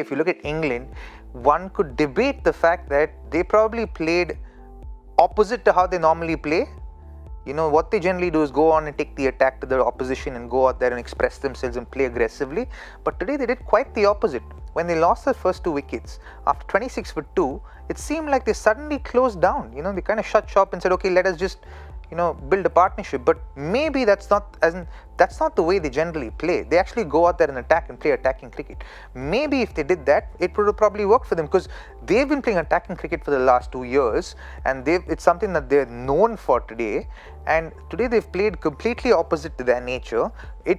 if you look at England, one could debate the fact that they probably played opposite to how they normally play. You know, what they generally do is go on and take the attack to the opposition and go out there and express themselves and play aggressively. But today they did quite the opposite. When they lost their first 2 wickets, after 26 for 2, it seemed like they suddenly closed down. You know, they kind of shut shop and said, okay, let us just, you know, build a partnership. But maybe that's not the way they generally play. They actually go out there and attack and play attacking cricket. Maybe if they did that, it would have probably worked for them, because they've been playing attacking cricket for the last 2 years, and it's something that they're known for today. And today they've played completely opposite to their nature.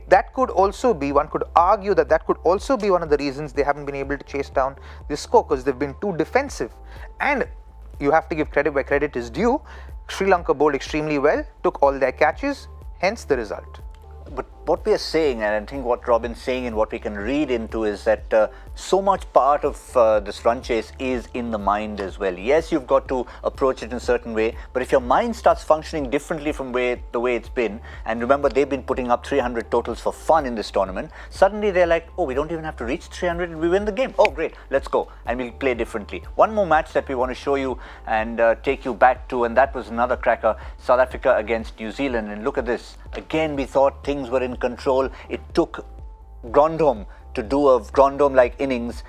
That could also be, one could argue that could also be one of the reasons they haven't been able to chase down this score, because they've been too defensive. And you have to give credit where credit is due. Sri Lanka bowled extremely well, took all their catches, hence the result. But what we are saying, and I think what Robin's saying and what we can read into, is that so much part of this run chase is in the mind as well. Yes, you've got to approach it in a certain way, but if your mind starts functioning differently from the way it's been, and remember they've been putting up 300 totals for fun in this tournament, suddenly they're like, oh, we don't even have to reach 300 and we win the game. Oh, great, let's go. And we'll play differently. One more match that we want to show you and take you back to, and that was another cracker, South Africa against New Zealand. And look at this. Again, we thought things were in control. It took Grandhomme to do a Grandhomme-like innings.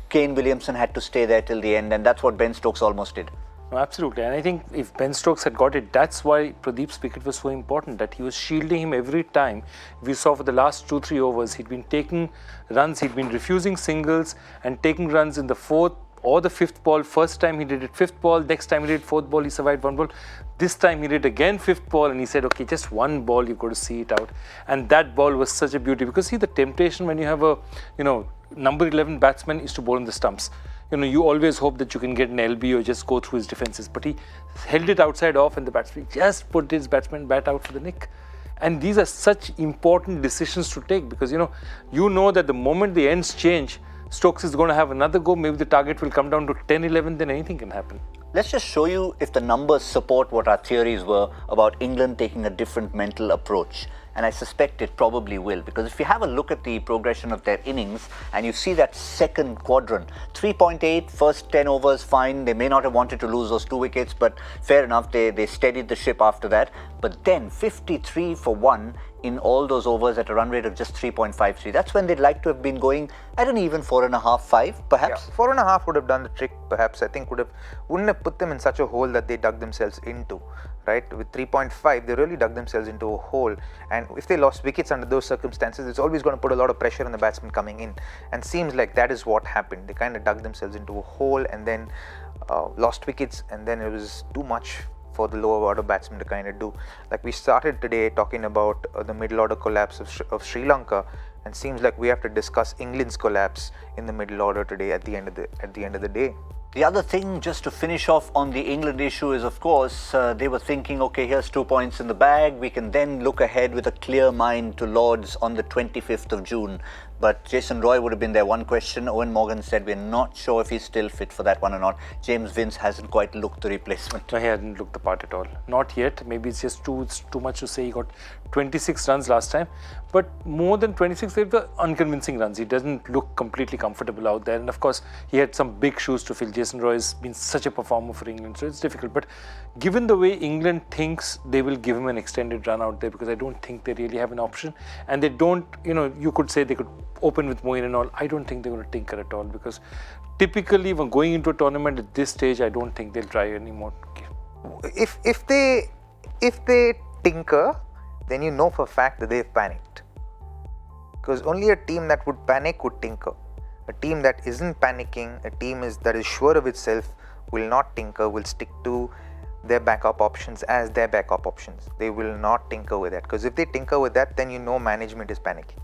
Kane Williamson had to stay there till the end, and that's what Ben Stokes almost did. No, absolutely. And I think if Ben Stokes had got it, that's why Pradeep's wicket was so important, that he was shielding him every time. We saw for the last 2-3 overs, he'd been taking runs, he'd been refusing singles and taking runs in the 4th or the 5th ball. First time he did it 5th ball, next time he did 4th ball, he survived 1 ball. This time he did again 5th ball, and he said, okay, just 1 ball, you've got to see it out. And that ball was such a beauty, because see, the temptation when you have a, you know, number 11 batsman is to bowl in the stumps. You know, you always hope that you can get an LB or just go through his defenses, but he held it outside off and the batsman just put his batsman bat out for the nick. And these are such important decisions to take, because, you know that the moment the ends change, Stokes is going to have another go. Maybe the target will come down to 10-11, then anything can happen. Let's just show you if the numbers support what our theories were about England taking a different mental approach. And I suspect it probably will, because if you have a look at the progression of their innings and you see that second quadrant, 3.8, first 10 overs, fine. They may not have wanted to lose those 2 wickets, but fair enough, they steadied the ship after that. But then 53 for 1 in all those overs at a run rate of just 3.53. That's when they'd like to have been going, I don't know, even 4.5, 5 perhaps? Yeah, 4.5 would have done the trick, perhaps. I think wouldn't have put them in such a hole that they dug themselves into, right? With 3.5, they really dug themselves into a hole. And if they lost wickets under those circumstances, it's always going to put a lot of pressure on the batsman coming in. And seems like that is what happened. They kind of dug themselves into a hole and then lost wickets, and then it was too much for the lower order batsmen to kind of do. Like we started today talking about the middle order collapse of Sri Lanka, and seems like we have to discuss England's collapse in the middle order today at the end of the day. The other thing, just to finish off on the England issue, is of course they were thinking, okay, here's 2 points in the bag. We can then look ahead with a clear mind to Lord's on the 25th of June. But Jason Roy would have been there. One question, Owen Morgan said, we're not sure if he's still fit for that one or not. James Vince hasn't quite looked the replacement. No, he hadn't looked the part at all. Not yet. Maybe it's just too much to say. He got 26 runs last time. But more than 26, they were unconvincing runs. He doesn't look completely comfortable out there. And of course, he had some big shoes to fill. Jason Roy has been such a performer for England, so it's difficult. But given the way England thinks, they will give him an extended run out there, because I don't think they really have an option. And they don't, you could say they could open with Moeen and all. I don't think they're going to tinker at all, because typically when going into a tournament at this stage, I don't think they'll try anymore. If they tinker, then you know for a fact that they've panicked. Because only a team that would panic would tinker. A team that isn't panicking, a team that is sure of itself, will not tinker, will stick to their backup options as their backup options. They will not tinker with that, because if they tinker with that, then you know management is panicking.